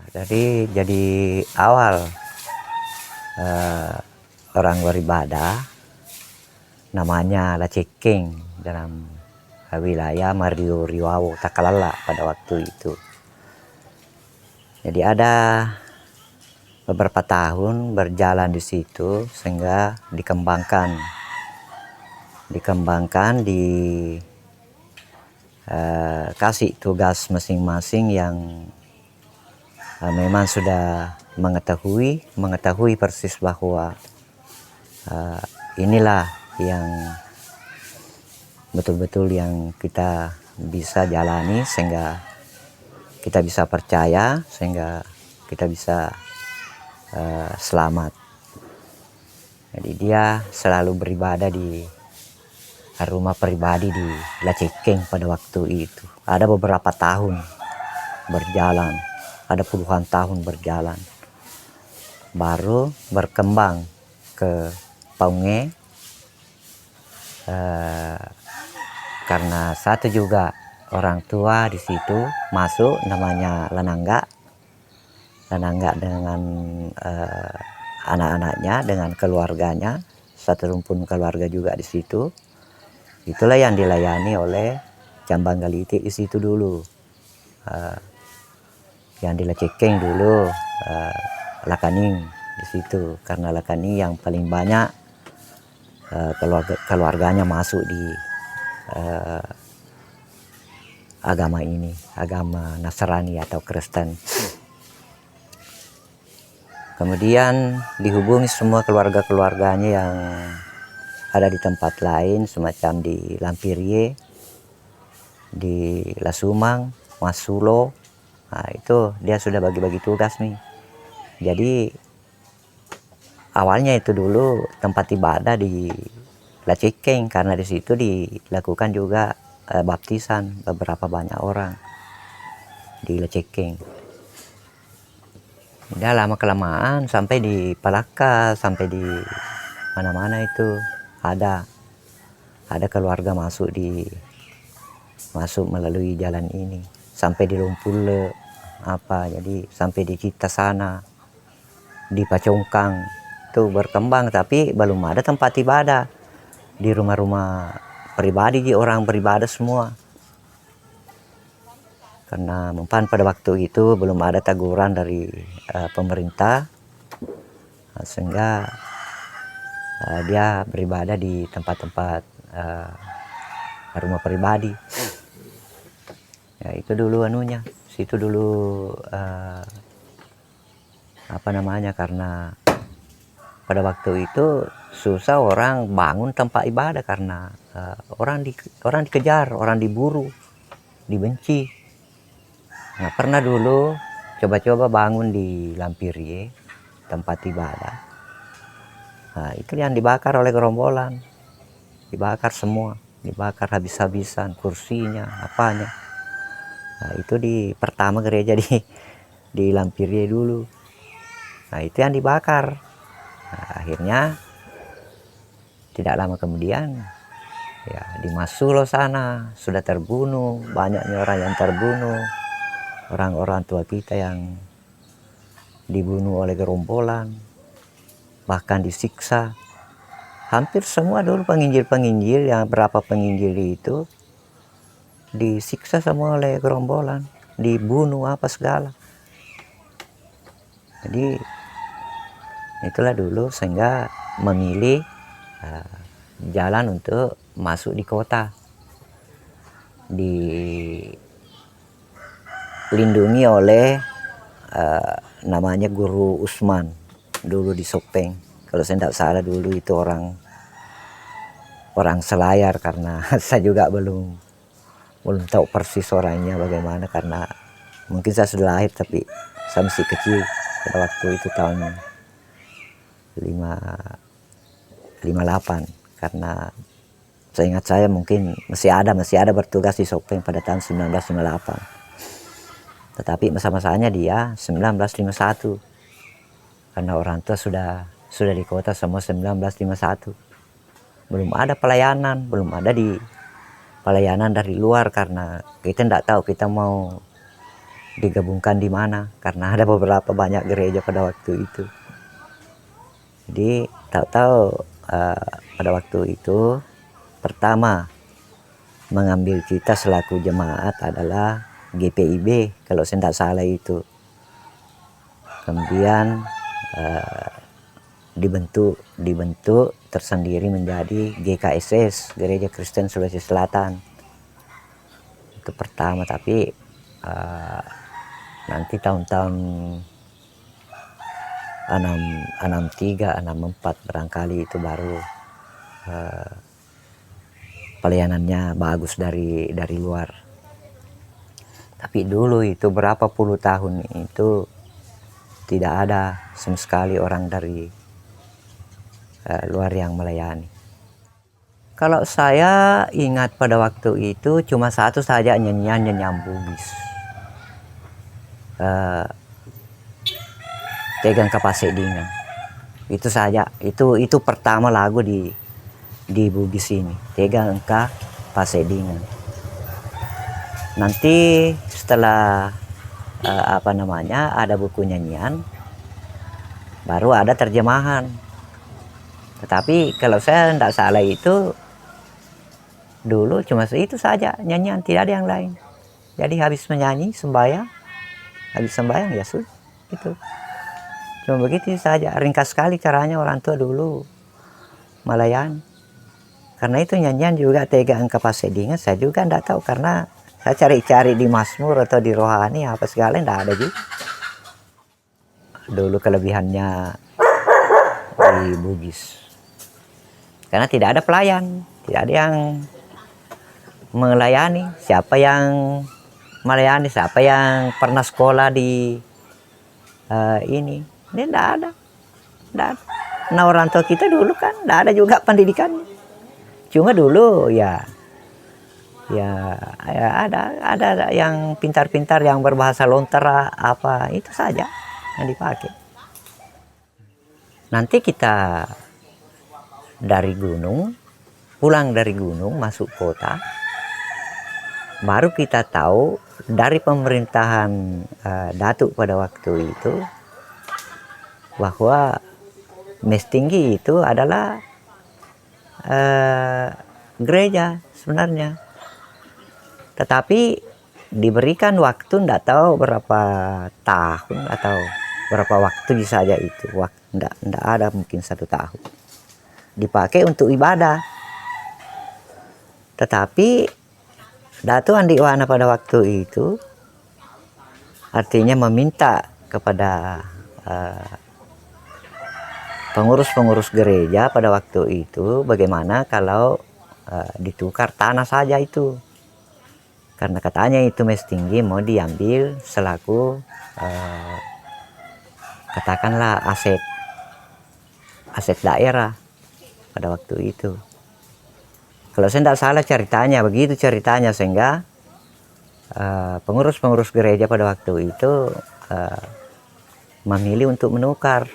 Jadi awal orang beribadah namanya Lacekeng dalam wilayah Mario Riau Takalala pada waktu itu. Jadi ada beberapa tahun berjalan di situ sehingga dikembangkan kasih tugas masing-masing yang memang sudah mengetahui persis bahwa inilah yang betul-betul yang kita bisa jalani sehingga kita bisa percaya, sehingga kita bisa selamat. Jadi dia selalu beribadah di rumah pribadi di Lacekeng pada waktu itu. Ada beberapa tahun berjalan, ada puluhan tahun berjalan, baru berkembang ke Paunge, karena satu juga orang tua di situ masuk namanya Lanangga dengan anak-anaknya, dengan keluarganya, satu rumpun keluarga juga di situ. Itulah yang dilayani oleh Cambang Galiti di situ dulu. Yang di Lacekeng dulu Lakaning di situ, karena Lakaning yang paling banyak keluarganya masuk di agama ini, agama Nasrani atau Kristen. Kemudian dihubungi semua keluarga-keluarganya yang ada di tempat lain, semacam di Lampirie, di Lasumang, Masulo. Nah, itu dia sudah bagi-bagi tugas nih. Jadi awalnya itu dulu tempat ibadah di Lacekeng, karena di situ dilakukan juga baptisan beberapa banyak orang di Lacekeng. Udah lama kelamaan sampai di Palaka, sampai di mana-mana itu ada keluarga masuk melalui jalan ini, sampai di Lumpule jadi sampai di kita sana, di Pacongkang itu berkembang, tapi belum ada tempat ibadah di rumah-rumah pribadi, di orang beribadah semua, karena memang pada waktu itu belum ada teguran dari pemerintah, sehingga dia beribadah di tempat-tempat rumah pribadi. Ya itu dulu anunya, situ dulu karena pada waktu itu susah orang bangun tempat ibadah karena orang dikejar, orang diburu, dibenci. Nah, pernah dulu coba-coba bangun di Lampirie tempat ibadah. Nah, itu yang dibakar oleh gerombolan, dibakar semua, dibakar habis-habisan, kursinya, apanya. Nah, itu pertama gereja di Lampirie dulu. Nah, itu yang dibakar. Nah, akhirnya tidak lama kemudian ya di Masulo sana sudah terbunuh, banyaknya orang yang terbunuh, orang-orang tua kita yang dibunuh oleh gerombolan, bahkan disiksa. Hampir semua dulu penginjil-penginjil, yang berapa penginjil itu disiksa semua oleh gerombolan, dibunuh apa segala. Jadi itulah dulu sehingga memilih jalan untuk masuk di kota, dilindungi oleh namanya Guru Usman dulu di Sopeng. Kalau saya tidak salah dulu itu orang Selayar, karena saya juga belum tahu persis orangnya bagaimana, karena mungkin saya sudah lahir tapi saya masih kecil pada waktu itu tahun 58, karena saya ingat saya mungkin masih ada bertugas di Sopeng pada tahun 1958, tetapi masa-masanya dia 1951, karena orang tua sudah di kota semua 1951. Belum ada pelayanan, belum ada pelayanan dari luar, karena kita tidak tahu kita mau digabungkan di mana, karena ada beberapa banyak gereja pada waktu itu. Jadi tahu-tahu pada waktu itu pertama mengambil kita selaku jemaat adalah GPIB kalau saya tidak salah itu. Kemudian dibentuk tersendiri menjadi GKSS, Gereja Kristen Sulawesi Selatan. Itu pertama, tapi nanti tahun-tahun 63, 64 barangkali itu baru pelayanannya bagus dari luar. Tapi dulu itu berapa puluh tahun itu tidak ada sama sekali orang dari luar yang melayani. Kalau saya ingat pada waktu itu cuma satu saja nyanyian Bugis. Tegang Kapasedingan. Itu saja. Itu pertama lagu di Bugis ini. Tegang Kapasedingan. Nanti setelah ada buku nyanyian, baru ada terjemahan. Tetapi kalau saya tidak salah itu dulu cuma itu saja nyanyian, tidak ada yang lain. Jadi habis menyanyi habis sembahyang ya sudah itu. Cuma begitu saja, ringkas sekali caranya orang tua dulu melayani. Karena itu nyanyian juga Tegang Kapasedingan saya juga tidak tahu, karena saya cari-cari di Mazmur atau di rohani apa segala tidak ada juga. Dulu kelebihannya di Bugis. Karena tidak ada pelayan, tidak ada yang melayani. Siapa yang melayani, siapa yang pernah sekolah di ini tidak ada. Nah orang tua kita dulu kan tidak ada juga pendidikannya. Cuma dulu ya ada yang pintar-pintar yang berbahasa Lontera apa itu saja yang dipakai. Nanti kita pulang dari gunung masuk kota, baru kita tahu dari pemerintahan Datuk pada waktu itu bahwa Mes Tinggi itu adalah gereja sebenarnya. Tetapi diberikan waktu tidak tahu berapa tahun atau berapa waktu saja itu. Tidak ada mungkin 1 tahun. Dipakai untuk ibadah. Tetapi Datuk Andi Wana pada waktu itu artinya meminta kepada pengurus-pengurus gereja pada waktu itu bagaimana kalau ditukar tanah saja itu. Karena katanya itu Mes Tinggi mau diambil selaku katakanlah aset daerah pada waktu itu. Kalau saya tidak salah ceritanya begitu ceritanya, sehingga pengurus-pengurus gereja pada waktu itu memilih untuk menukar,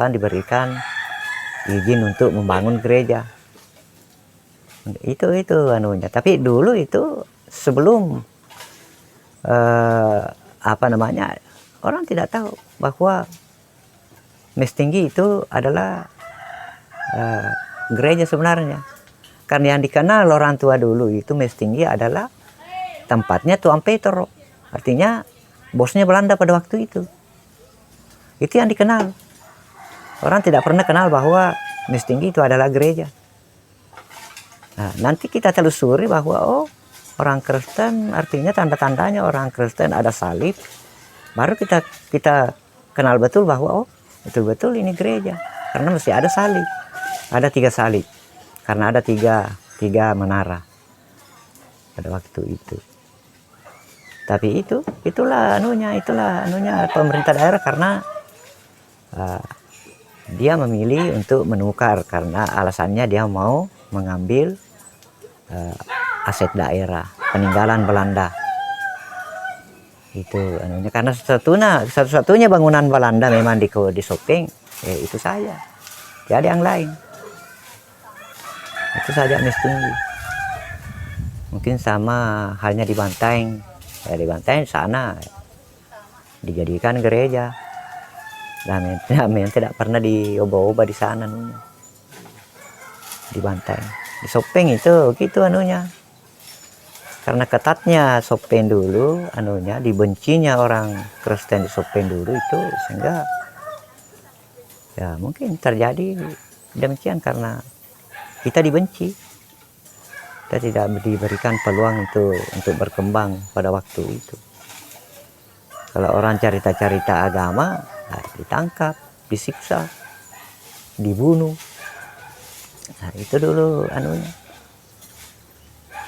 diberikan izin untuk membangun gereja. Itu anunya. Tapi dulu itu sebelum orang tidak tahu bahwa Mes Tinggi itu adalah gereja sebenarnya. Karena yang dikenal orang tua dulu itu Mes Tinggi adalah tempatnya Tuan Petro, artinya bosnya Belanda pada waktu itu. Itu yang dikenal. Orang tidak pernah kenal bahwa Mes Tinggi itu adalah gereja. Nah, nanti kita telusuri bahwa orang Kristen, artinya tanda-tandanya orang Kristen ada salib. Baru kita kenal betul bahwa betul-betul ini gereja. Karena mesti ada salib. Ada 3 salib. Karena ada tiga menara pada waktu itu. Tapi itulah anunya pemerintah daerah, karena dia memilih untuk menukar karena alasannya dia mau mengambil aset daerah peninggalan Belanda. Itu anunya, karena satu-satunya bangunan Belanda memang di Sopeng, itu saja. Tidak ada yang lain. Itu saja Mes Tinggi. Mungkin sama halnya di Bantaeng. Di Bantaeng sana dijadikan gereja. Dan yang tidak pernah diubah-ubah di sana anunya, di Bantaeng. Di Sopeng itu gitu anunya. Karena ketatnya Sopeng dulu anunya, dibencinya orang Kristen di Sopeng dulu itu, sehingga ya mungkin terjadi demikian karena kita dibenci. Kita tidak diberikan peluang untuk berkembang pada waktu itu. Kalau orang cerita-cerita agama, nah, ditangkap, disiksa, dibunuh. Nah, itu dulu anunya.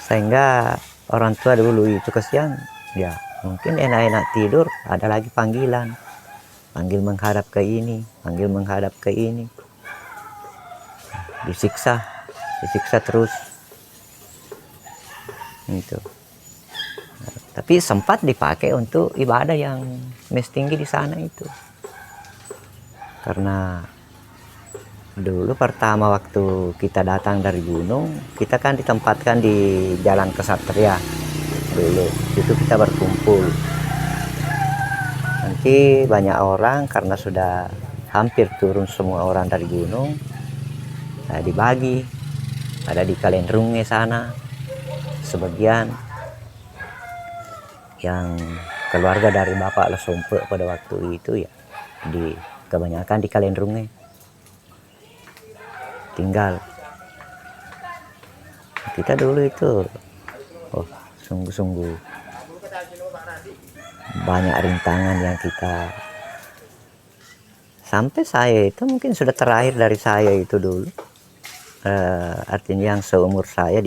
Sehingga orang tua dulu itu kesian, ya mungkin enak-enak tidur, ada lagi panggilan. Panggil menghadap ke ini, panggil menghadap ke ini. Disiksa terus. Itu. Tapi sempat dipakai untuk ibadah yang mes tinggi di sana itu. Karena dulu pertama waktu kita datang dari gunung, kita kan ditempatkan di Jalan Kesatria dulu. Itu kita berkumpul. Nanti banyak orang karena sudah hampir turun semua orang dari gunung, nah, dibagi. Ada di Kalendrunge sana sebagian, yang keluarga dari Bapak Lesompe pada waktu itu ya kebanyakan di Kalendrunge tinggal. Kita dulu itu sungguh-sungguh banyak rintangan yang kita, sampai saya itu mungkin sudah terakhir dari saya itu dulu, artinya yang seumur saya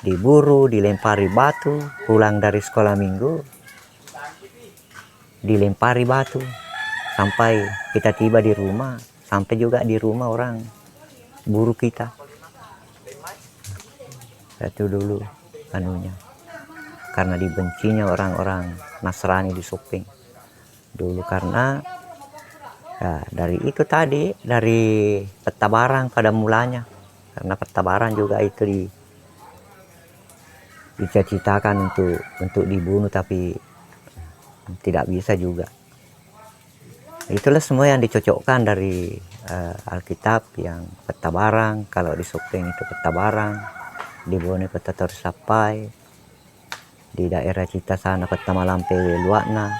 diburu, dilempari batu, pulang dari sekolah minggu dilempari batu sampai kita tiba di rumah, sampai juga di rumah orang buru kita. Itu dulu anunya, karena dibencinya orang-orang Nasrani di Sopeng dulu, karena ya, dari itu tadi, dari Peta Barang pada mulanya, karena Peta Barang juga itu dicita-citakan untuk dibunuh, tapi tidak bisa juga. Itulah semua yang dicocokkan dari Alkitab, yang Peta Barang. Kalau di Sopeng itu Peta Barang, di Bone Peta Torsapai, di daerah Cita sana Peta Malampe Luakna,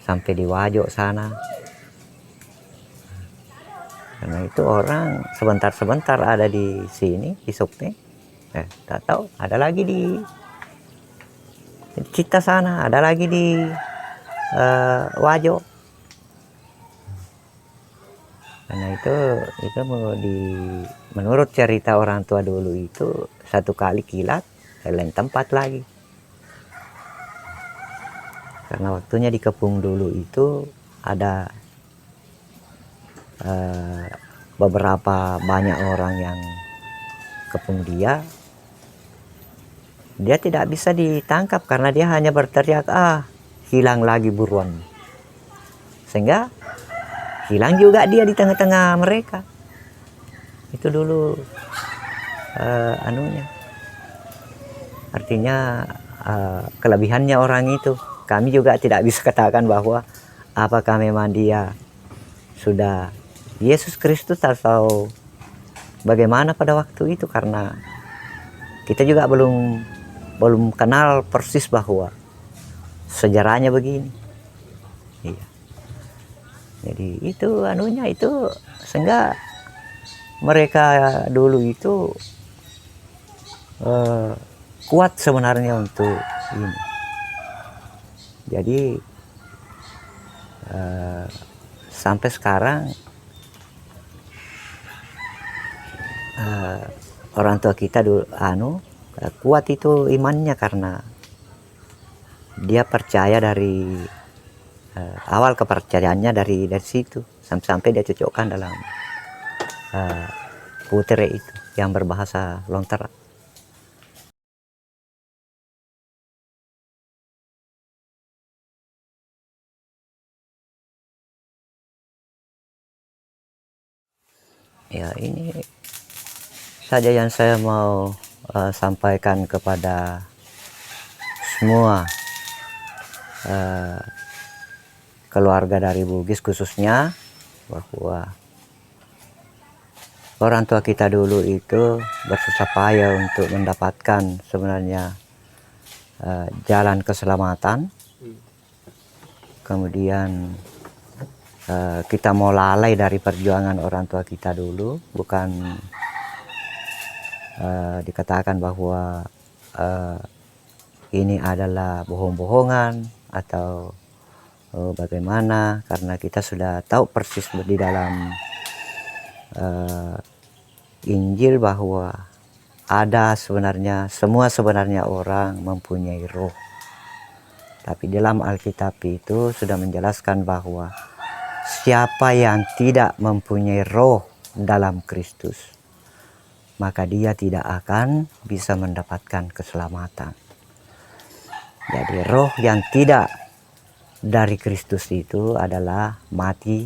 sampai di Wajo sana. Karena itu orang sebentar-sebentar ada di sini di Sopeng, tak tahu ada lagi di Cita sana, ada lagi di Wajo. Karena itu menurut cerita orang tua dulu itu, satu kali kilat lain tempat lagi. Karena waktunya dikepung dulu itu ada beberapa banyak orang yang kepung dia tidak bisa ditangkap karena dia hanya berteriak, hilang lagi buruan. Sehingga hilang juga dia di tengah-tengah mereka. Itu dulu anunya. Artinya kelebihannya orang itu. Kami juga tidak bisa katakan bahwa apakah memang dia sudah Yesus Kristus atau bagaimana pada waktu itu, karena kita juga belum kenal persis bahwa sejarahnya begini. Iya. Jadi itu anunya itu, sehingga mereka dulu itu kuat sebenarnya untuk ini. Jadi sampai sekarang orang tua kita dulu kuat itu imannya, karena dia percaya dari awal, kepercayaannya dari situ sampai dia cocokkan dalam putere itu yang berbahasa Lontera. Ya, ini saja yang saya mau sampaikan kepada semua keluarga dari Bugis khususnya, bahwa orang tua kita dulu itu bersusah payah untuk mendapatkan sebenarnya jalan keselamatan. Kemudian kita mau lalai dari perjuangan orang tua kita dulu, bukan dikatakan bahwa ini adalah bohong-bohongan atau bagaimana, karena kita sudah tahu persis di dalam Injil bahwa ada sebenarnya, semua sebenarnya orang mempunyai roh. Tapi dalam Alkitab itu sudah menjelaskan bahwa siapa yang tidak mempunyai roh dalam Kristus, maka dia tidak akan bisa mendapatkan keselamatan. Jadi roh yang tidak dari Kristus itu adalah mati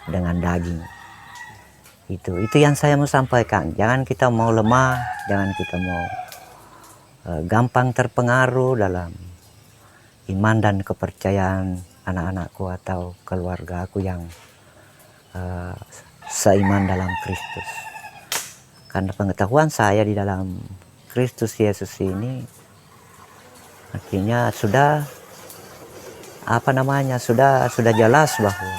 dengan daging. Itu yang saya mau sampaikan. Jangan kita mau lemah, jangan kita mau gampang terpengaruh dalam iman dan kepercayaan anak-anakku atau keluarga aku yang seiman dalam Kristus. Karena pengetahuan saya di dalam Kristus Yesus ini artinya sudah sudah jelas bahwa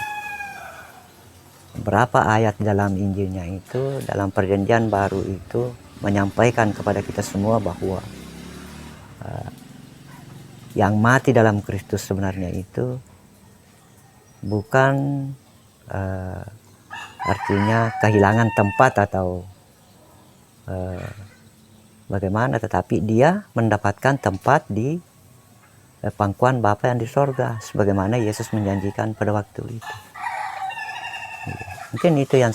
berapa ayat dalam Injilnya itu, dalam perjanjian baru itu menyampaikan kepada kita semua bahwa yang mati dalam Kristus sebenarnya itu bukan artinya kehilangan tempat atau bagaimana, tetapi dia mendapatkan tempat di pangkuan Bapa yang di sorga, sebagaimana Yesus menjanjikan pada waktu itu. Mungkin itu yang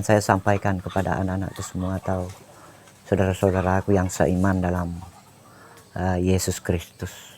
saya sampaikan kepada anak-anakku semua atau saudara-saudaraku yang seiman dalam Yesus Kristus.